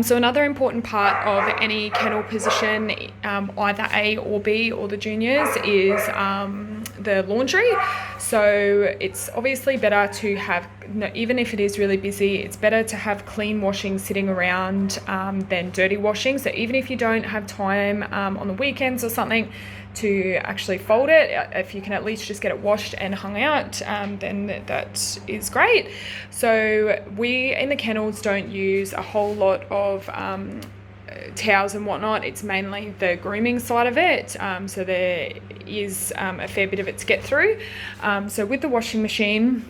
So another important part of any kennel position, either A or B or the juniors, is the laundry. So it's obviously better to have, even if it is really busy, it's better to have clean washing sitting around than dirty washing. So even if you don't have time on the weekends or something to actually fold it, if you can at least just get it washed and hung out, then that is great. So we in the kennels don't use a whole lot of towels and whatnot. It's mainly the grooming side of it, so there is a fair bit of it to get through. So with the washing machine,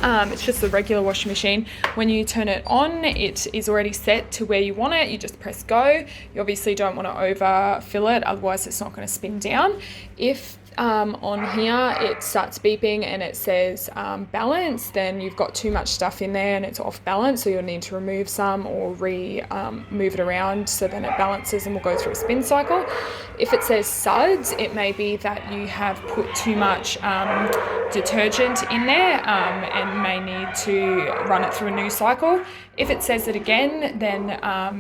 it's just the regular washing machine. When you turn it on, it is already set to where you want it. You just press go. You obviously don't want to overfill it, otherwise it's not going to spin down. If on here it starts beeping and it says balance, then you've got too much stuff in there and it's off balance, so you'll need to remove some or move it around so then it balances and will go through a spin cycle. If it says suds, it may be that you have put too much detergent in there and may need to run it through a new cycle. If it says it again, then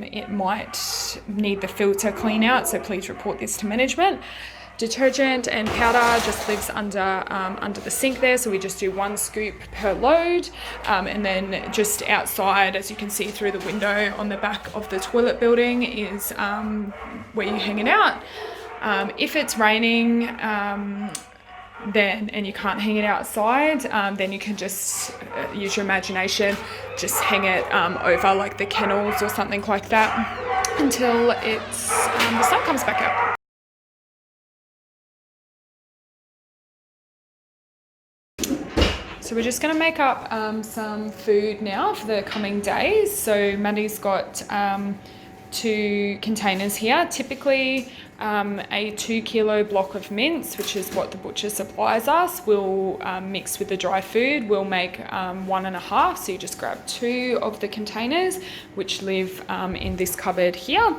it might need the filter clean out, so please report this to management. Detergent and powder just lives under the sink there, so we just do 1 scoop per load, and then just outside, as you can see through the window on the back of the toilet building, is where you hang it out. If it's raining then and you can't hang it outside, then you can just use your imagination, just hang it over like the kennels or something like that until it's the sun comes back up. So we're just going to make up some food now for the coming days. So Maddie's got 2 containers here. Typically a 2 kilo block of mince, which is what the butcher supplies us, will mix with the dry food. We'll make 1.5, so you just grab 2 of the containers, which live in this cupboard here.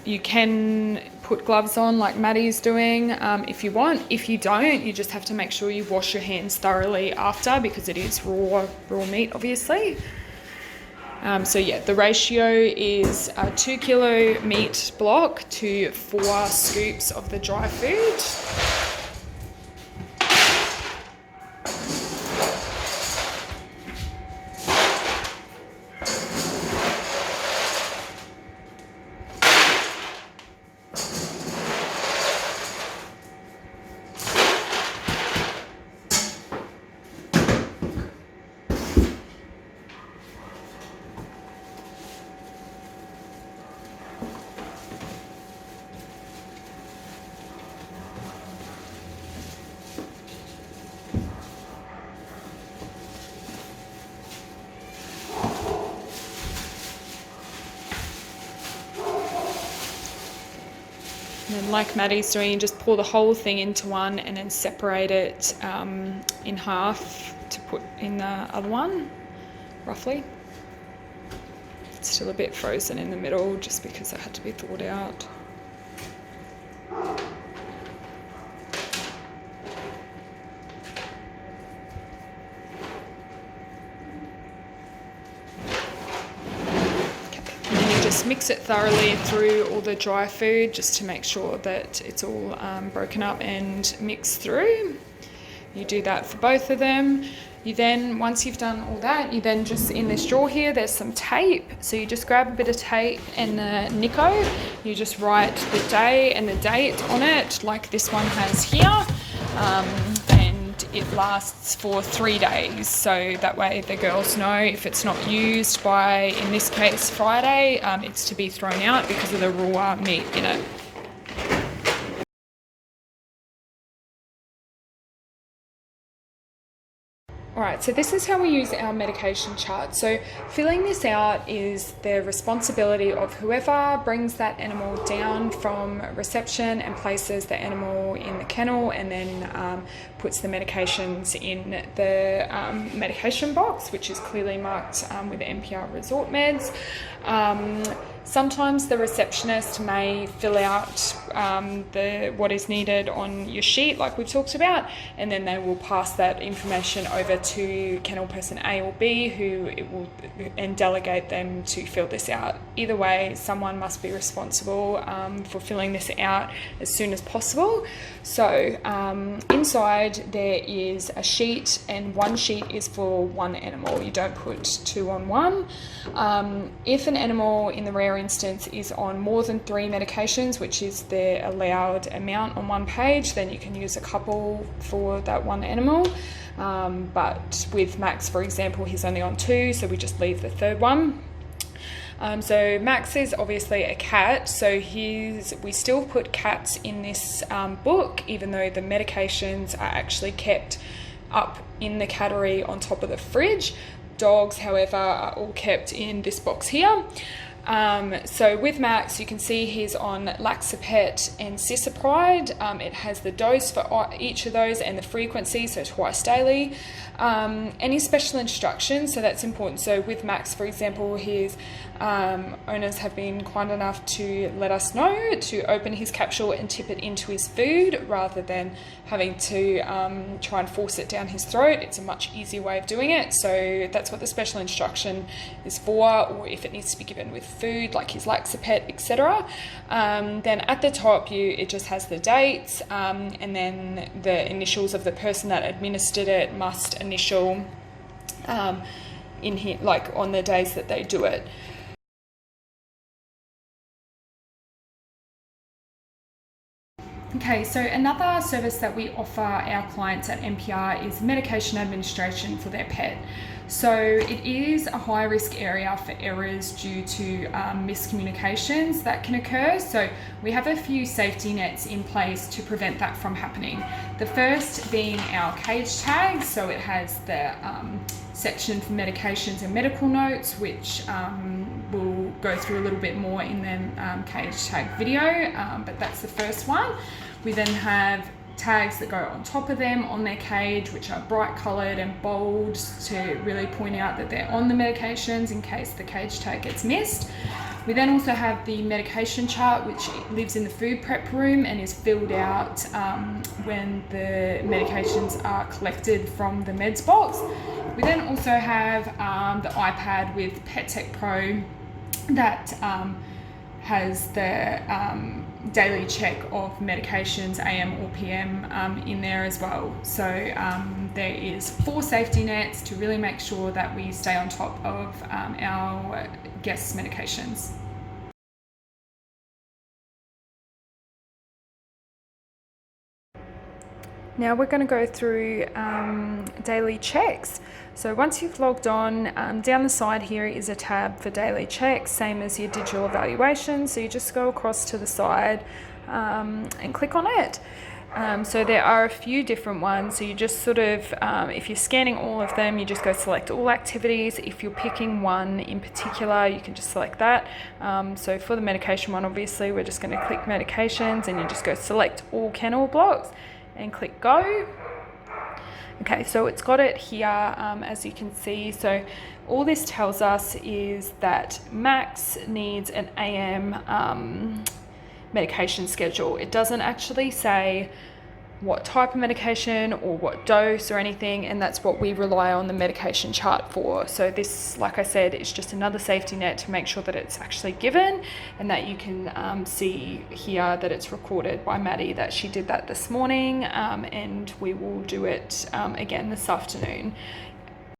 You can put gloves on like Maddie's doing if you want. If you don't, you just have to make sure you wash your hands thoroughly after, because it is raw meat, obviously. So yeah, the ratio is a 2 kilo meat block to 4 scoops of the dry food. And then like Maddie's doing, you just pour the whole thing into one and then separate it in half to put in the other one, roughly. It's still a bit frozen in the middle just because it had to be thawed out. Just mix it thoroughly through all the dry food just to make sure that it's all broken up and mixed through. You do that for both of them. You then, once you've done all that, you then just, in this drawer here, there's some tape. So you just grab a bit of tape and the Nico. You just write the day and the date on it, like this one has here. And it lasts for 3 days. So that way the girls know if it's not used by, in this case, Friday, it's to be thrown out because of the raw meat in it. Alright, so this is how we use our medication chart. So filling this out is the responsibility of whoever brings that animal down from reception and places the animal in the kennel, and then puts the medications in the medication box, which is clearly marked with NPR Resort Meds. Sometimes the receptionist may fill out what is needed on your sheet, like we've talked about, and then they will pass that information over to kennel person A or B, and delegate them to fill this out. Either way, someone must be responsible for filling this out as soon as possible. So inside there is a sheet, and one sheet is for one animal. You don't put two on one. If an animal in the rare instance is on more than 3 medications, which is the allowed amount on one page, then you can use a couple for that one animal. But with Max, for example, he's only on 2, so we just leave the third one. So Max is obviously a cat, so we still put cats in this book, even though the medications are actually kept up in the cattery on top of the fridge. Dogs, however, are all kept in this box here. So with Max, you can see he's on Laxapet and Cisapride. It has the dose for each of those and the frequency, so twice daily. Any special instructions, so that's important. So with Max, for example, his owners have been kind enough to let us know to open his capsule and tip it into his food rather than having to try and force it down his throat. It's a much easier way of doing it, so that's what the special instruction is for, or if it needs to be given with food like his Laxapet, etc. Then at the top it just has the dates, and then the initials of the person that administered it must initial in here, like on the days that they do it. Okay, so another service that we offer our clients at NPR is medication administration for their pet. So it is a high risk area for errors due to miscommunications that can occur. So we have a few safety nets in place to prevent that from happening. The first being our cage tag. So it has the section for medications and medical notes, which we'll go through a little bit more in the cage tag video, but that's the first one. We then have tags that go on top of them on their cage, which are bright coloured and bold to really point out that they're on the medications in case the cage tag gets missed. We then also have the medication chart, which lives in the food prep room and is filled out when the medications are collected from the meds box. We then also have the iPad with Pet Tech Pro that has the daily check of medications, AM or PM, in there as well. So there is 4 safety nets to really make sure that we stay on top of our guests' medications. Now we're going to go through daily checks. So once you've logged on, down the side here is a tab for daily checks, same as your digital evaluation. So you just go across to the side and click on it. So there are a few different ones. So you just sort of, if you're scanning all of them, you just go select all activities. If you're picking one in particular, you can just select that. So for the medication one, obviously, we're just going to click medications, and you just go select all kennel blocks and click go. Okay, so it's got it here, as you can see. So all this tells us is that Max needs an AM medication schedule. It doesn't actually say what type of medication or what dose or anything, and that's what we rely on the medication chart for. So this, like I said, is just another safety net to make sure that it's actually given, and that you can see here that it's recorded by Maddie that she did that this morning, and we will do it again this afternoon.